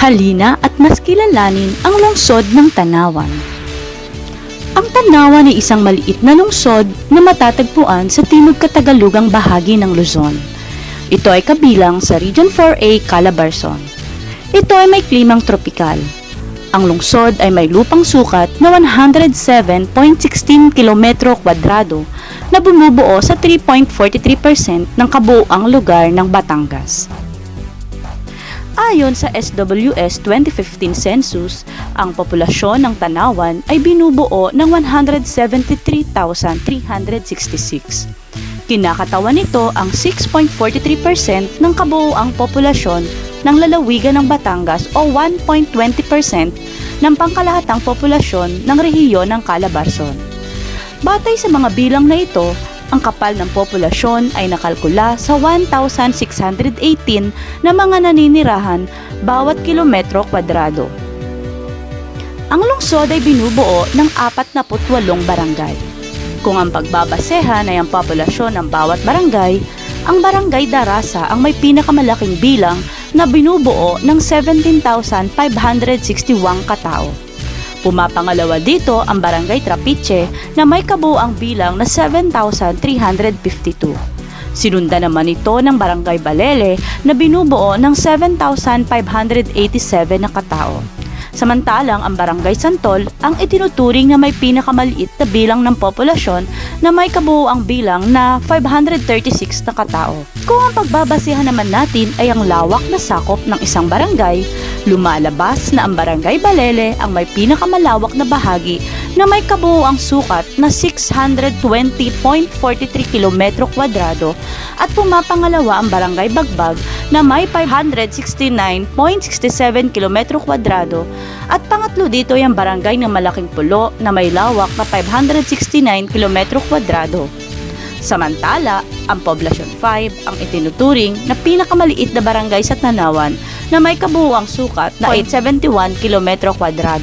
Halina at mas kilalanin ang lungsod ng Tanawan. Ang Tanawan ay isang maliit na lungsod na matatagpuan sa timog katagalugang bahagi ng Luzon. Ito ay kabilang sa Region 4A, Calabarzon. Ito ay may klimang tropikal. Ang lungsod ay may lupang sukat na 107.16 km² na bumubuo sa 3.43% ng kabuuang lugar ng Batangas. Ayon sa SWS 2015 Census, ang populasyon ng Tanawan ay binubuo ng 173,366. Kinakatawan nito ang 6.43% ng kabuuang populasyon ng lalawigan ng Batangas o 1.20% ng pangkalahatang populasyon ng rehiyon ng Calabarzon. Batay sa mga bilang na ito, ang kapal ng populasyon ay nakalkula sa 1,618 na mga naninirahan bawat kilometro kwadrado. Ang lungsod ay binubuo ng 48 barangay. Kung ang pagbabasehan ay ang populasyon ng bawat barangay, ang Barangay Darasa ang may pinakamalaking bilang na binubuo ng 17,561 katao. Pumapangalawa dito ang Barangay Trapiche na may kabuuang bilang na 7,352. Sinundan naman ito ng Barangay Balele na binubuo ng 7,587 na katao. Samantalang ang Barangay Santol ang itinuturing na may pinakamaliit na bilang ng populasyon na may kabuuang bilang na 536 na katao. Kung ang pagbabasehan naman natin ay ang lawak na sakop ng isang barangay, lumalabas na ang Barangay Balele ang may pinakamalawak na bahagi na may kabuuang sukat na 620.43 km² at pumapangalawa ang Barangay Bagbag na may 569.67 km² at pangatlo dito ay ang barangay ng Malaking Pulo na may lawak na 569 km². Samantala, ang Poblacion 5 ang itinuturing na pinakamaliit na barangay sa Tanawan na may kabuuang sukat na 871 km².